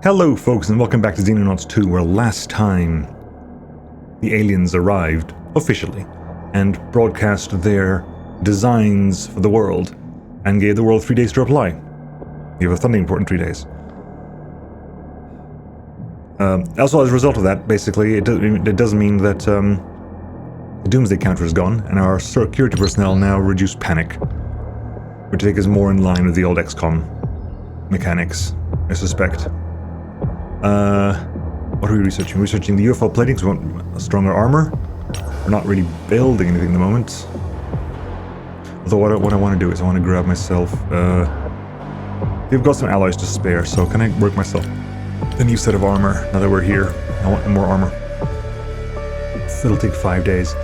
Hello folks, and welcome back to Xenonauts 2, where last time the aliens arrived, officially, and broadcast their designs for the world, and gave the world 3 days to reply. You have a thundering report in 3 days. Also, as a result of that, basically, it does mean that the doomsday counter is gone, and our security personnel now reduce panic, which I think is more in line with the old XCOM mechanics, I suspect. What are we researching? We're researching the UFO plating, so we want a stronger armor. We're not really building anything at the moment. Although what I want to do is I want to grab myself, we've got some alloys to spare, so can I work myself a new set of armor now that we're here? I want more armor. It'll take 5 days.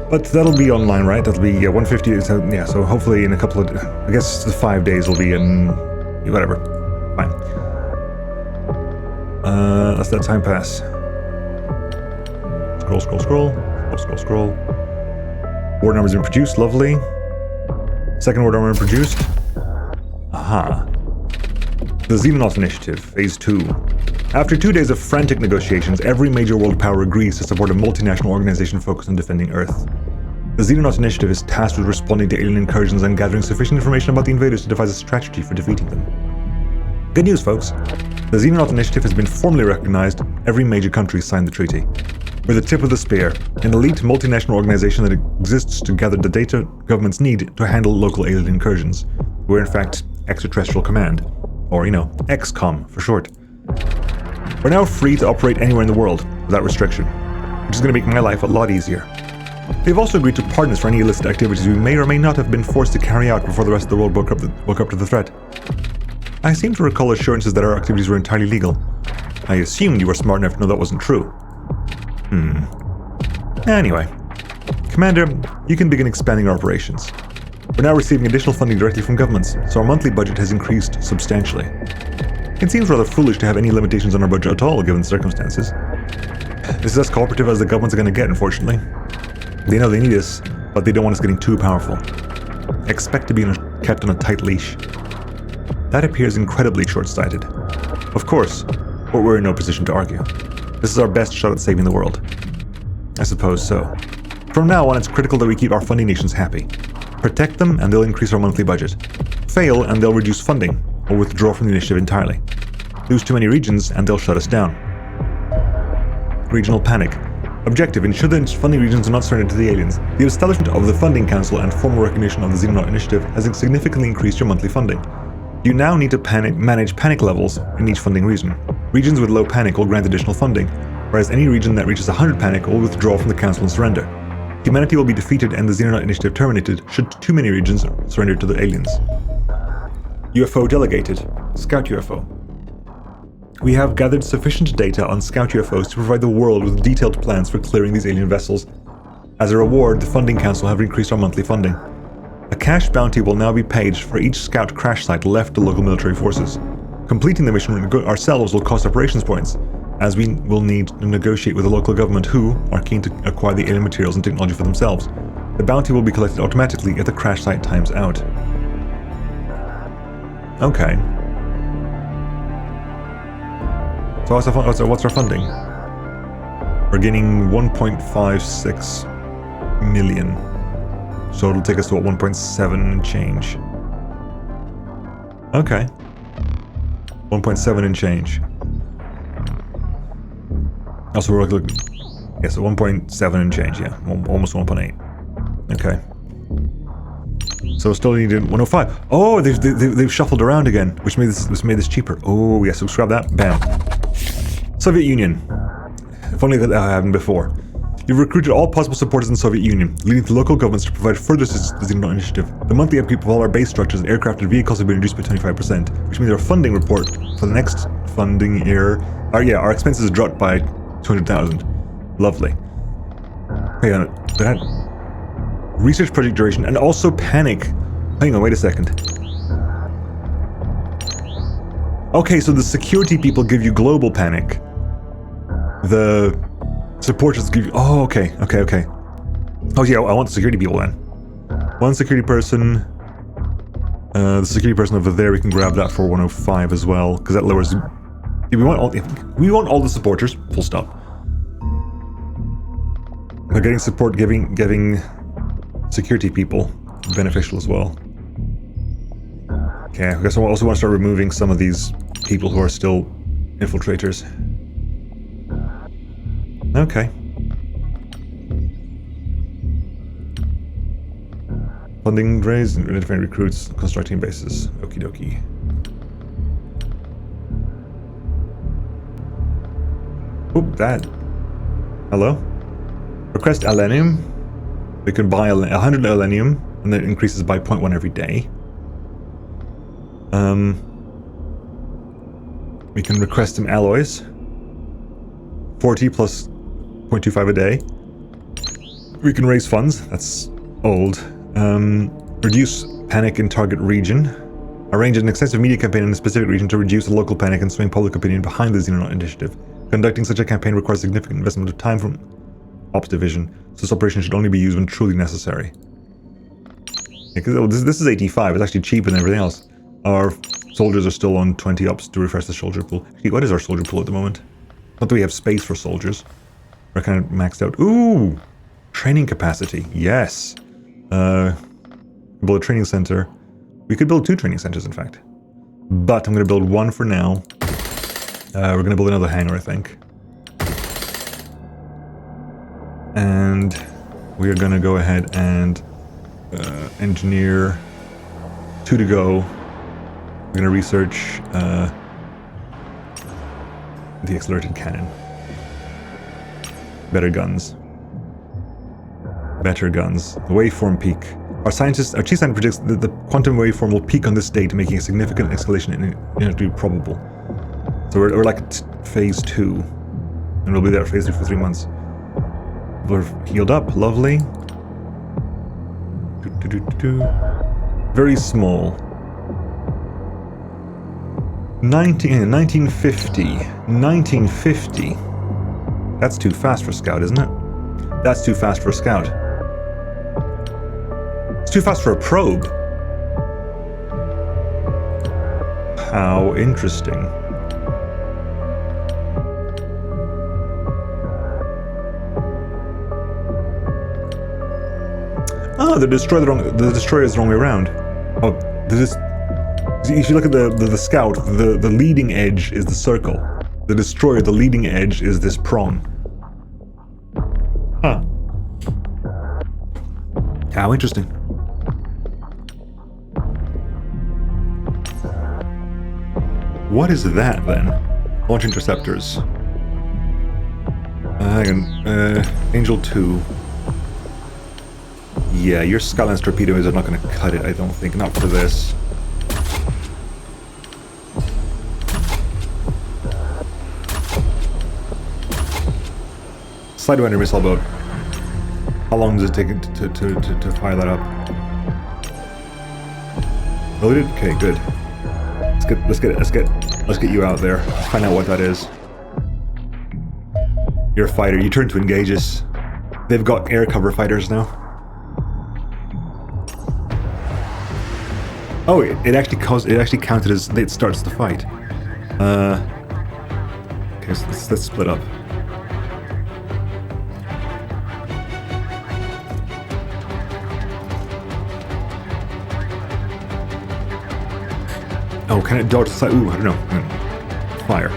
But that'll be online, right? That'll be 150, so yeah, so hopefully in a couple of, I guess the 5 days will be in, whatever, fine. Let's let time pass. Scroll. Ward armor's been produced, lovely. Second ward armor produced. Aha. The Xenonauts Initiative, Phase 2. After 2 days of frantic negotiations, every major world power agrees to support a multinational organization focused on defending Earth. The Xenonauts Initiative is tasked with responding to alien incursions and gathering sufficient information about the invaders to devise a strategy for defeating them. Good news, folks. The Xenonauts Initiative has been formally recognized. Every major country signed the treaty. We're the tip of the spear, an elite multinational organization that exists to gather the data governments need to handle local alien incursions. We're in fact Extraterrestrial Command, or XCOM for short. We're now free to operate anywhere in the world without restriction, which is going to make my life a lot easier. They've also agreed to pardon us for any illicit activities we may or may not have been forced to carry out before the rest of the world woke up to the threat. I seem to recall assurances that our activities were entirely legal. I assumed you were smart enough to know that wasn't true. Anyway. Commander, you can begin expanding our operations. We're now receiving additional funding directly from governments, so our monthly budget has increased substantially. It seems rather foolish to have any limitations on our budget at all, given the circumstances. This is as cooperative as the governments are going to get, unfortunately. They know they need us, but they don't want us getting too powerful. Expect to be kept on a tight leash. That appears incredibly short-sighted. Of course, but we're in no position to argue. This is our best shot at saving the world. I suppose so. From now on, it's critical that we keep our funding nations happy. Protect them, and they'll increase our monthly budget. Fail, and they'll reduce funding, or withdraw from the initiative entirely. Lose too many regions, and they'll shut us down. Regional panic. Objective: ensure that funding regions are not surrendered to the aliens. The establishment of the Funding Council and formal recognition of the Xenonaut Initiative has significantly increased your monthly funding. You now need to manage panic levels in each funding region. Regions with low panic will grant additional funding, whereas any region that reaches 100 panic will withdraw from the Council and surrender. Humanity will be defeated and the Xenonaut Initiative terminated should too many regions surrender to the aliens. UFO delegated. Scout UFO. We have gathered sufficient data on scout UFOs to provide the world with detailed plans for clearing these alien vessels. As a reward, the Funding Council have increased our monthly funding. A cash bounty will now be paid for each scout crash site left to local military forces. Completing the mission ourselves will cost operations points, as we will need to negotiate with the local government who are keen to acquire the alien materials and technology for themselves. The bounty will be collected automatically if the crash site times out. Okay. So what's our funding? We're getting 1.56 million. So it'll take us to 1.7 and change. Okay. 1.7 and change. Also, we're looking. Yeah, so 1.7 and change, yeah. Almost 1.8. Okay. So still needed 105. Oh, they've shuffled around again, which made this cheaper. Oh, yes, so grab that. Bam. Soviet Union. If only that happened before. You've recruited all possible supporters in the Soviet Union, leading to local governments to provide further assistance to the Xenonauts Initiative. The monthly upkeep of all our base structures, aircraft, and vehicles have been reduced by 25%, which means our funding report for the next funding year... our expenses dropped by 200,000. Lovely. Hang on. That research project duration, and also panic. Hang on, wait a second. Okay, so the security people give you global panic. The... supporters give you... Oh, okay. Oh, yeah, I want the security people then. One security person. The security person over there, we can grab that for 105 as well, because that lowers We want all the supporters. Full stop. But getting support, giving security people beneficial as well. Okay, I guess I also want to start removing some of these people who are still infiltrators. Okay. Funding raised, identifying recruits, constructing bases. Okie dokie. Oop, that. Hello? Request Elenium. We can buy 100 Elenium, and then it increases by 0.1 every day. We can request some alloys. 40 plus 0.25 a day. We can raise funds. That's old. Reduce panic in target region. Arrange an extensive media campaign in a specific region to reduce the local panic and swing public opinion behind the Xenonaut initiative. Conducting such a campaign requires significant investment of time from Ops Division, so this operation should only be used when truly necessary. Yeah, this is 85, it's actually cheaper than everything else. Our soldiers are still on 20 ops to refresh the soldier pool. Actually, what is our soldier pool at the moment? Not that we have space for soldiers. We're kind of maxed out. Ooh! Training capacity, yes! Build a training center. We could build 2 training centers, in fact. But I'm going to build one for now. We're going to build another hangar, I think. And we're going to go ahead and engineer 2 to go. We're going to research the accelerated cannon. Better guns. Better guns. The waveform peak. Our chief scientist predicts that the quantum waveform will peak on this date, making a significant escalation in probable. So we're like at phase 2, and we'll be there at phase 3 for 3 months. We're healed up, lovely. Very small. 1950. That's too fast for a scout, isn't it? That's too fast for a scout. It's too fast for a probe. How interesting. Oh, the destroyer is the wrong way around. Oh, if you look at the scout, the leading edge is the circle. The destroyer, the leading edge is this prong. Huh. How interesting. What is that then? Launch interceptors. Angel 2. Yeah, your Skylands torpedoes are not going to cut it, I don't think. Not for this. Sidewinder missile boat. How long does it take to fire that up? Loaded? Okay, good. Let's get you out there. Let's find out what that is. You're a fighter. You turn to engage us. They've got air cover fighters now. Oh, it actually counted as it starts the fight. Okay, so let's split up. Oh, can it dodge the side? Ooh, I don't know. Fire.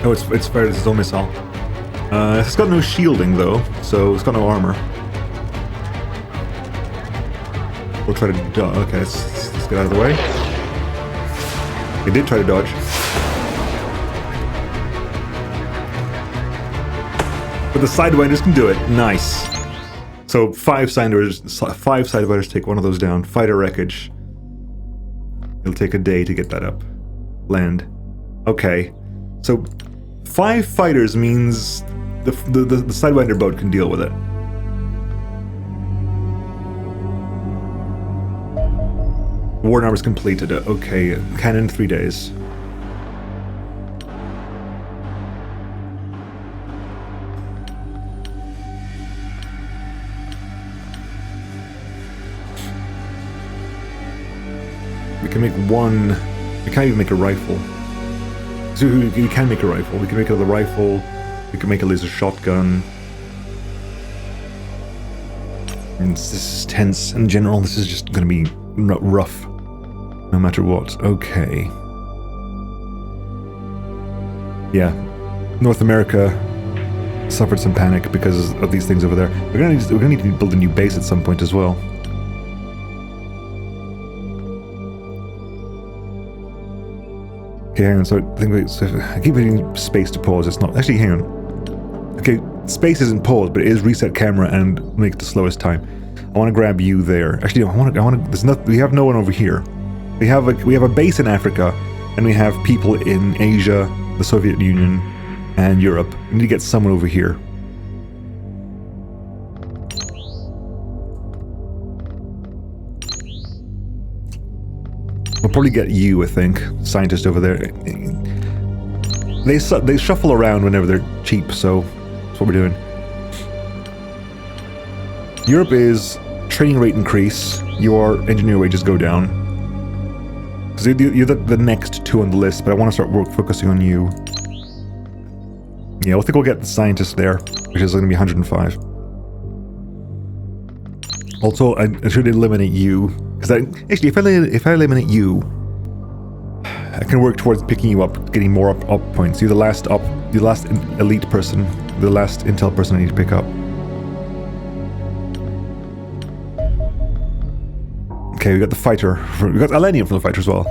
Oh, it's fired its own missile. It's got no shielding though, so it's got no armor. We'll try to dodge. Okay, let's get out of the way. It did try to dodge. But the Sidewinders can do it. Nice. So 5 Sidewinders take one of those down. Fighter wreckage. It'll take a day to get that up. Land. Okay. So 5 fighters means the Sidewinder boat can deal with it. War armor's completed. Okay, cannon 3 days. We can make one... We can't even make a rifle. So we can make a rifle. We can make another rifle. We can make a laser shotgun. And this is tense in general. This is just going to be rough. No matter what. Okay. Yeah. North America suffered some panic because of these things over there. We're gonna need to build a new base at some point as well. Okay, hang on. So I keep hitting space to pause. It's not actually. Hang on. Okay, space isn't pause, but it is reset camera and make the slowest time. I want to grab you there. Actually, I want to. There's not. We have no one over here. We have a base in Africa, and we have people in Asia, the Soviet Union, and Europe. We need to get someone over here. We'll probably get you, I think, scientist over there. They shuffle around whenever they're cheap, so that's what we're doing. Europe is training rate increase. Your engineer wages go down. Because you're the next two on the list, but I want to start focusing on you. Yeah, I think we'll get the scientist there, which is going to be 105. Also, I should eliminate you, because actually, if I eliminate you, I can work towards picking you up, getting more up points. You're the last elite person, the last intel person I need to pick up. Okay, we got the fighter. We got Alenium from the fighter as well.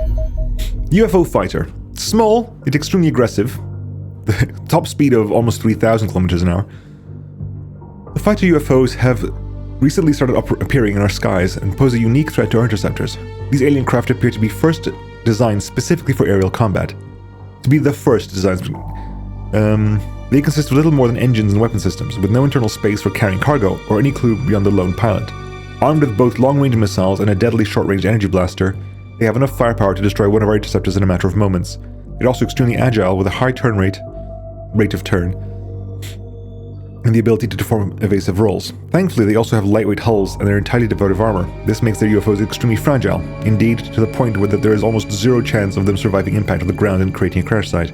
UFO fighter. Small, it's extremely aggressive. The top speed of almost 3,000 kilometers an hour. The fighter UFOs have recently started appearing in our skies and pose a unique threat to our interceptors. These alien craft appear to be first designed specifically for aerial combat. To be the first designs. They consist of little more than engines and weapon systems, with no internal space for carrying cargo or any clue beyond the lone pilot. Armed with both long-range missiles and a deadly short-range energy blaster, they have enough firepower to destroy one of our interceptors in a matter of moments. They're also extremely agile with a high rate of turn, and the ability to perform evasive rolls. Thankfully, they also have lightweight hulls and they're entirely devoid of armor. This makes their UFOs extremely fragile, indeed to the point where there is almost zero chance of them surviving impact on the ground and creating a crash site.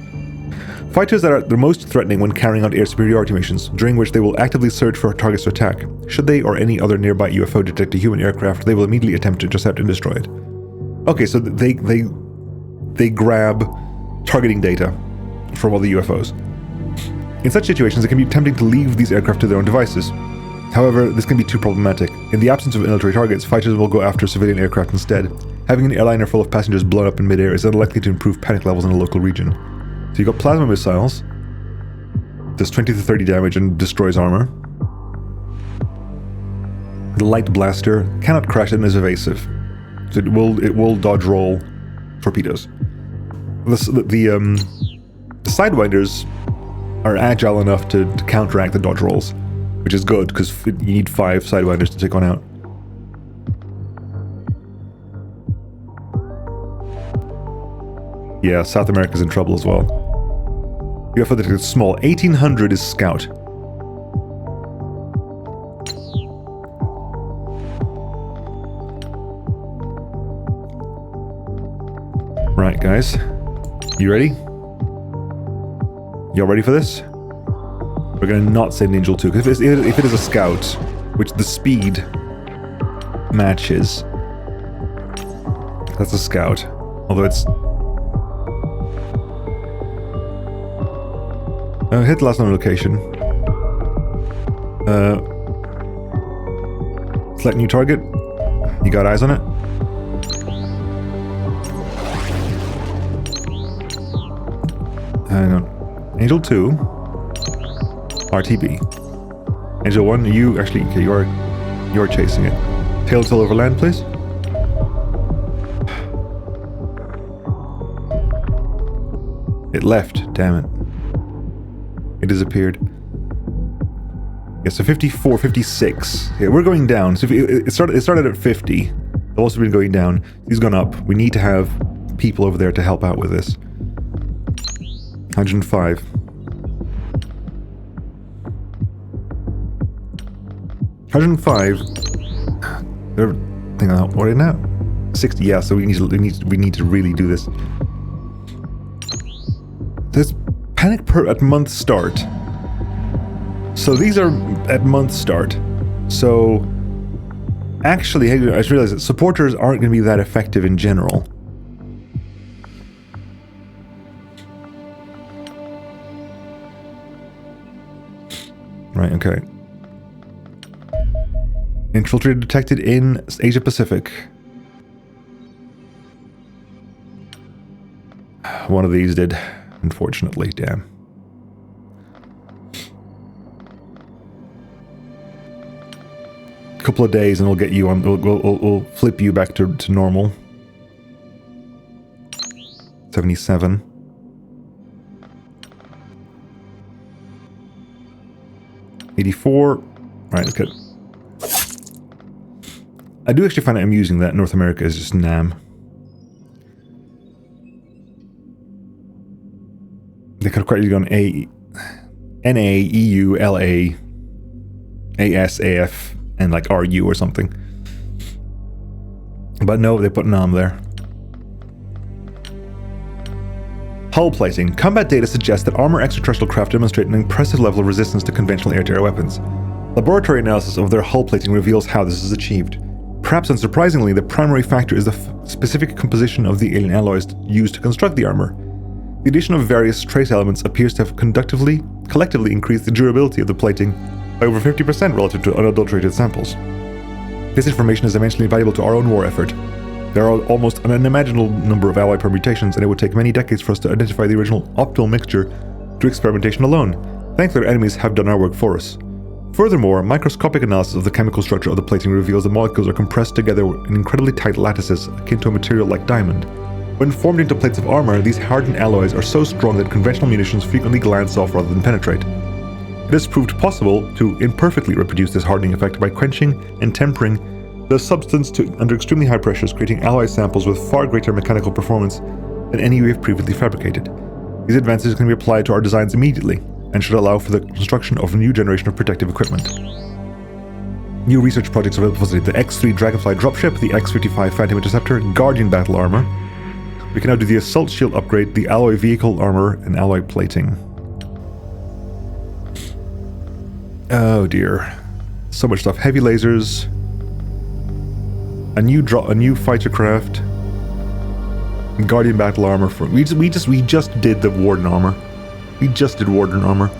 Fighters that are the most threatening when carrying out air superiority missions, during which they will actively search for targets to attack. Should they or any other nearby UFO detect a human aircraft, they will immediately attempt to intercept and destroy it. Okay, so they grab targeting data from all the UFOs. In such situations, it can be tempting to leave these aircraft to their own devices. However, this can be too problematic. In the absence of military targets, fighters will go after civilian aircraft instead. Having an airliner full of passengers blown up in midair is unlikely to improve panic levels in a local region. So you got plasma missiles, does 20 to 30 damage and destroys armor. The light blaster cannot crash and is evasive, so it will dodge roll torpedoes. The sidewinders are agile enough to counteract the dodge rolls, which is good because you need 5 sidewinders to take one out. Yeah, South America's in trouble as well. UFO detected small. 1800 is Scout. Right, guys. You ready? Y'all ready for this? We're gonna not send Angel 2, because if it is a Scout, which the speed matches, that's a Scout. Although it's... hit the last known location. Select new target. You got eyes on it? Hang on. Angel 2. RTB. Angel 1, you actually... Okay, you're chasing it. Tail till over land, please. It left, damn it. It disappeared. Yeah, so 54, 56. Yeah, we're going down. So if it started at 50. It's also been going down. He's gone up. We need to have people over there to help out with this. 105. 105. They're thinking, what is now? 60. Yeah, so we need to really do this. There's panic at month start. So these are at month start. So actually, I just realized that supporters aren't going to be that effective in general. Right, okay. Infiltrator detected in Asia Pacific. One of these did, unfortunately, damn. A couple of days and we'll get you on, we'll flip you back to normal. 77. $84. Right, okay. I do actually find it amusing that North America is just NAM. They could have quite easily gone NA, EU, LA, AS, AF, and like RU or something. But no, they put NAM there. Hull plating. Combat data suggests that armor extraterrestrial craft demonstrate an impressive level of resistance to conventional air-to-air weapons. Laboratory analysis of their hull plating reveals how this is achieved. Perhaps unsurprisingly, the primary factor is the specific composition of the alien alloys used to construct the armor. The addition of various trace elements appears to have collectively increased the durability of the plating by over 50% relative to unadulterated samples. This information is immensely valuable to our own war effort. There are almost an unimaginable number of alloy permutations, and it would take many decades for us to identify the original optimal mixture through experimentation alone. Thankfully, our enemies have done our work for us. Furthermore, microscopic analysis of the chemical structure of the plating reveals the molecules are compressed together in incredibly tight lattices akin to a material like diamond. When formed into plates of armor, these hardened alloys are so strong that conventional munitions frequently glance off rather than penetrate. It has proved possible to imperfectly reproduce this hardening effect by quenching and tempering the substance under extremely high pressures, creating alloy samples with far greater mechanical performance than any we have previously fabricated. These advances can be applied to our designs immediately, and should allow for the construction of a new generation of protective equipment. New research projects are available for the X-3 Dragonfly dropship, the X-55 Phantom Interceptor, Guardian Battle Armor. We can now do the Assault Shield upgrade, the Alloy Vehicle Armor, and Alloy Plating. Oh dear. So much stuff. Heavy lasers. A new fighter craft. Guardian Battle Armor. We just did the Warden Armor. We just did Warden Armor.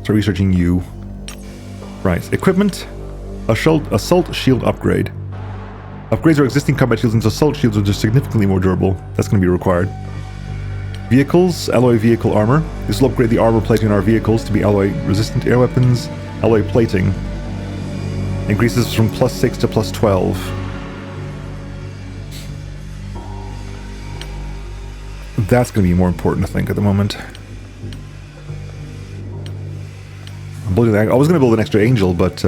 So researching you. Right. Equipment. Assault Shield upgrade. Upgrades our existing combat shields into assault shields which are significantly more durable. That's going to be required. Vehicles. Alloy Vehicle Armor. This will upgrade the armor plating in our vehicles to be alloy resistant air weapons. Alloy plating. Increases from +6 to +12. That's going to be more important, I think, at the moment. I was going to build an extra Angel, but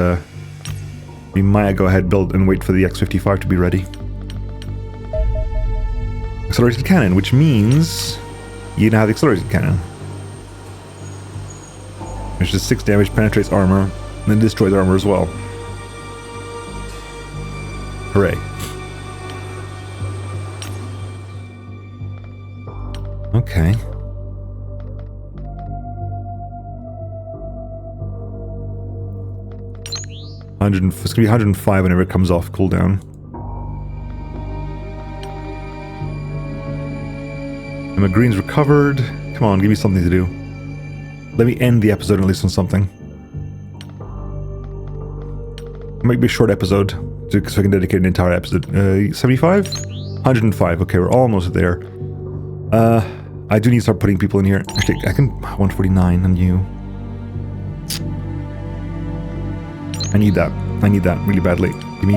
we might go ahead and wait for the X-55 to be ready. Accelerated cannon, which means you now have the accelerated cannon. Which does 6 damage, penetrates armor, and then destroys armor as well. Hooray. Okay. It's gonna be 105 whenever it comes off cooldown. And my green's recovered. Come on, give me something to do. Let me end the episode at least on something. It might be a short episode, so I can dedicate an entire episode. 75? 105. Okay, we're almost there. I do need to start putting people in here. Actually, I can 149 on you. I need that. I need that really badly. Give me...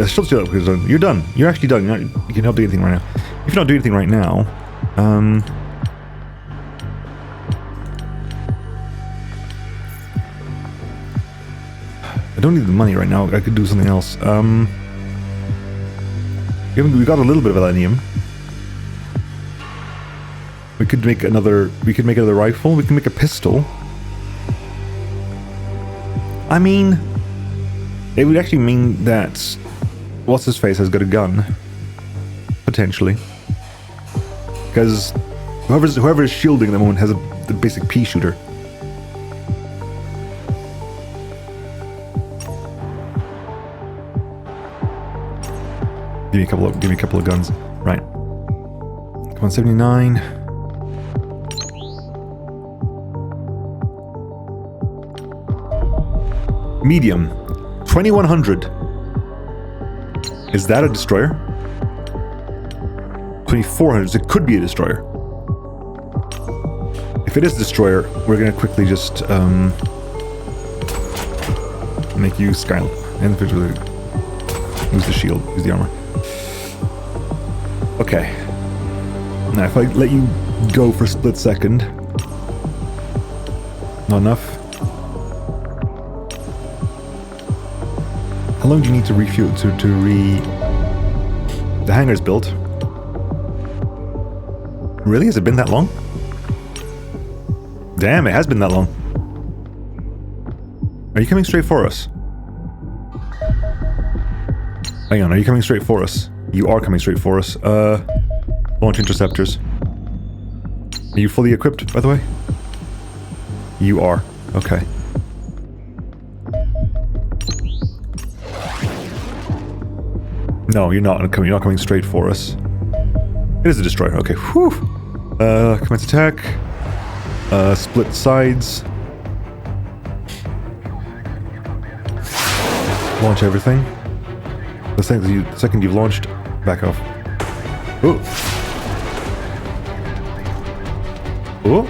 Shield upgrades done. You're done. You're actually done. You can help do anything right now. If you don't do anything right now... I don't need the money right now. I could do something else. We got a little bit of Elenium. We could could make another rifle. We can make a pistol. I mean, it would actually mean that what's-his-face has got a gun. Potentially. Because whoever is shielding at the moment has the basic pea shooter. Give me a couple of guns. Right. Come on, 79. Medium. 2100. Is that a destroyer? 2400. So it could be a destroyer. If it is a destroyer, we're gonna quickly just make you Skyline. Individually use the shield, use the armor. Okay. Now if I let you go for a split second. Not enough. How long do you need to refuel the hangar's built? Really? Has it been that long? Damn, it has been that long. Are you coming straight for us? Hang on, are you coming straight for us? You are coming straight for us. Launch interceptors. Are you fully equipped, by the way? You are. Okay. No, you're not coming straight for us. It is a destroyer. Okay. Whew. Commence attack. Split sides. Launch everything. The second you've launched, back off. Oh. Oh.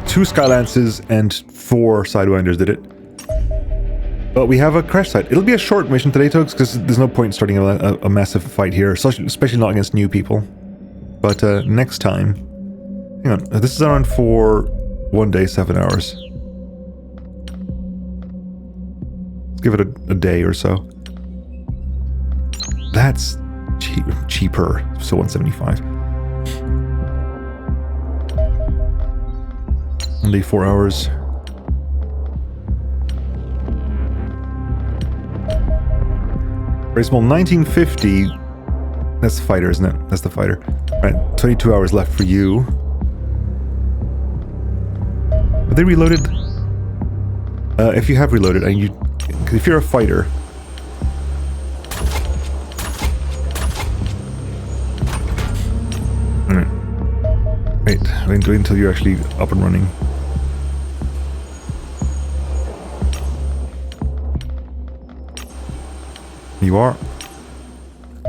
2 Skylances and 4 Sidewinders did it. But we have a crash site. It'll be a short mission today, Tugs, because there's no point starting a massive fight here, especially not against new people. But next time... Hang on, this is around for 1 day, 7 hours. Let's give it a day or so. That's cheaper, so 175. Only 4 hours. Very small, 1950. That's the fighter, isn't it? That's the fighter. Right, 22 hours left for you. Have they reloaded? If you have reloaded, and if you're a fighter. Alright. Wait until you're actually up and running. You are.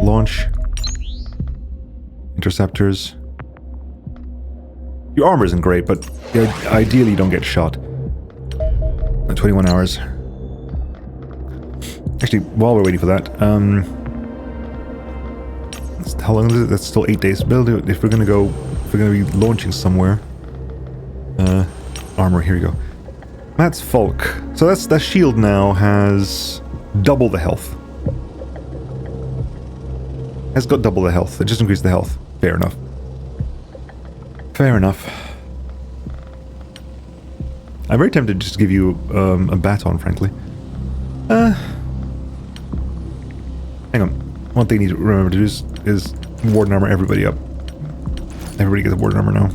Launch. Interceptors. Your armor isn't great, but ideally you don't get shot. 21 hours. Actually, while we're waiting for that, how long is it? That's still 8 days to build it. If we're gonna be launching somewhere. Armor, here we go. Matt's Falk. So that shield now has double the health. Has got double the health. It just increased the health. Fair enough. Fair enough. I'm very tempted to just give you a baton, frankly. Hang on. One thing you need to remember to do is warden armor everybody up. Everybody gets a warden armor now.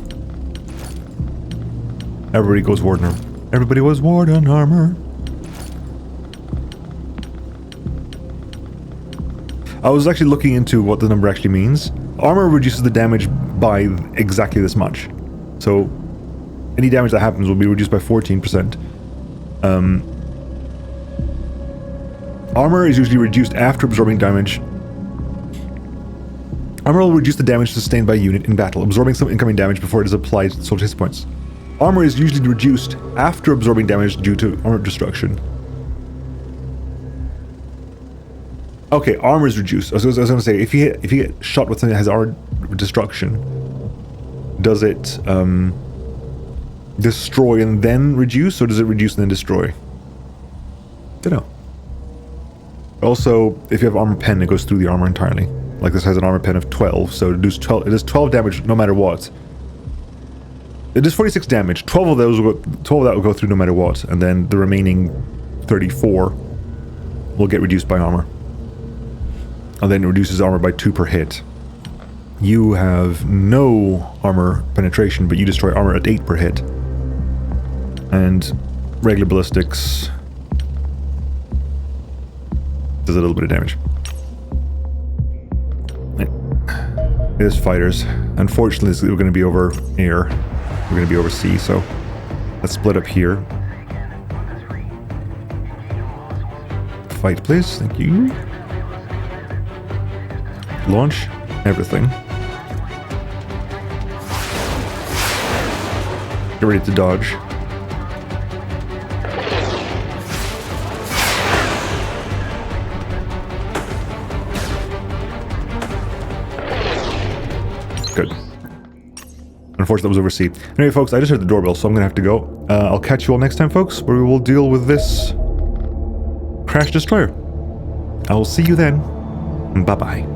Everybody goes warden armor. Everybody was warden armor. I was actually looking into what the number actually means. Armor reduces the damage by exactly this much. So, any damage that happens will be reduced by 14%. Armor is usually reduced after absorbing damage. Armor will reduce the damage sustained by a unit in battle, absorbing some incoming damage before it is applied to soldier hit points. Armor is usually reduced after absorbing damage due to armor destruction. Okay, armor is reduced. I was going to say, if you get shot with something that has armor destruction, does it destroy and then reduce, or does it reduce and then destroy? Don't know. Also, if you have armor pen, it goes through the armor entirely. Like this has an armor pen of 12, so it does 12 damage no matter what. It does 46 damage. 12 of that will go through no matter what, and then the remaining 34 will get reduced by armor. And then it reduces armor by 2 per hit. You have no armor penetration, but you destroy armor at 8 per hit. And regular ballistics does a little bit of damage. It is fighters. Unfortunately, we're going to be over air. We're going to be over sea, so let's split up here. Fight, please. Thank you. Launch everything. Get ready to dodge. Good. Unfortunately, that was overseas. Anyway, folks, I just heard the doorbell, so I'm going to have to go. I'll catch you all next time, folks, where we will deal with this Crash Destroyer. I will see you then. Bye-bye.